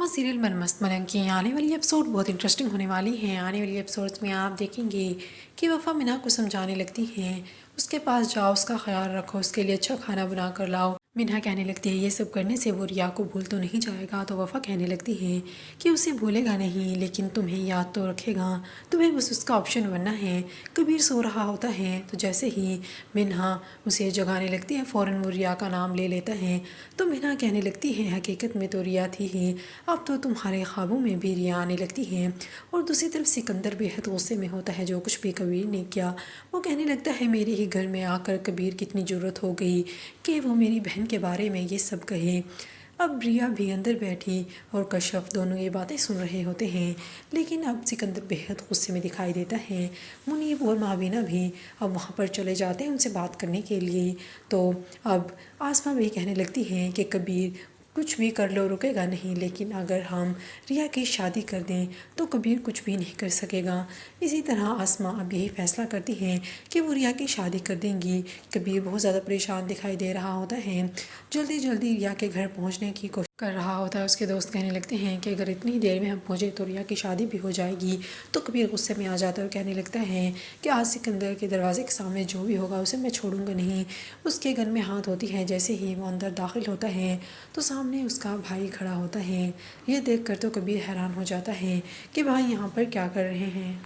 Drama serial मन मस्त मलंग की आने वाली एपिसोड बहुत इंटरेस्टिंग होने वाली हैं। आने वाली एपिसोड्स में आप देखेंगे कि वफ़ा मिना को समझाने लगती हैं, उसके पास जाओ, उसका ख्याल रखो, उसके लिए अच्छा खाना बना कर लाओ। मिना कहने लगती है ये सब करने से वो रिया को भूल तो नहीं जाएगा। तो वफ़ा कहने लगती है कि उसे भूलेगा नहीं, लेकिन तुम्हें याद तो रखेगा, तुम्हें बस उसका ऑप्शन बनना है। कबीर सो रहा होता है तो जैसे ही मिना उसे जगाने लगती है फ़ौरन वो रिया का नाम ले लेता है। तो मिना कहने लगती है हकीकत में तो रिया थी ही, अब तो तुम्हारे ख्वाबों में भी रिया आने लगती है। और दूसरी तरफ सिकंदर बेहद गुस्से में होता है जो कुछ भी कबीर ने किया। वो कहने लगता है मेरे ही घर में आकर कबीर कितनी ज़रूरत हो गई कि वो मेरी बहन के बारे में ये सब कहे। अब रिया भी अंदर बैठी और कश्यप दोनों ये बातें सुन रहे होते हैं, लेकिन अब सिकंदर बेहद गुस्से में दिखाई देता है। मुनीब और माविना भी अब वहाँ पर चले जाते हैं उनसे बात करने के लिए। तो अब आसमा भी कहने लगती है कि कबीर कुछ भी कर लो रुकेगा नहीं, लेकिन अगर हम रिया की शादी कर दें तो कबीर कुछ भी नहीं कर सकेगा। इसी तरह आसमा अब यही फैसला करती है कि वो रिया की शादी कर देंगी। कबीर बहुत ज़्यादा परेशान दिखाई दे रहा होता है, जल्दी जल्दी रिया के घर पहुंचने की कोशिश कर रहा होता है। उसके दोस्त कहने लगते हैं कि अगर इतनी देर में हम पहुँचे तो रिया की शादी भी हो जाएगी। तो कबीर गुस्से में आ जाता है और कहने लगता है कि आज सिकंदर के दरवाजे के सामने जो भी होगा उसे मैं छोड़ूंगा नहीं। उसके गन में हाथ होती है, जैसे ही वो अंदर दाखिल होता है तो सामने उसका भाई खड़ा होता है। ये देखकर तो कबीर हैरान हो जाता है कि भाई यहाँ पर क्या कर रहे हैं।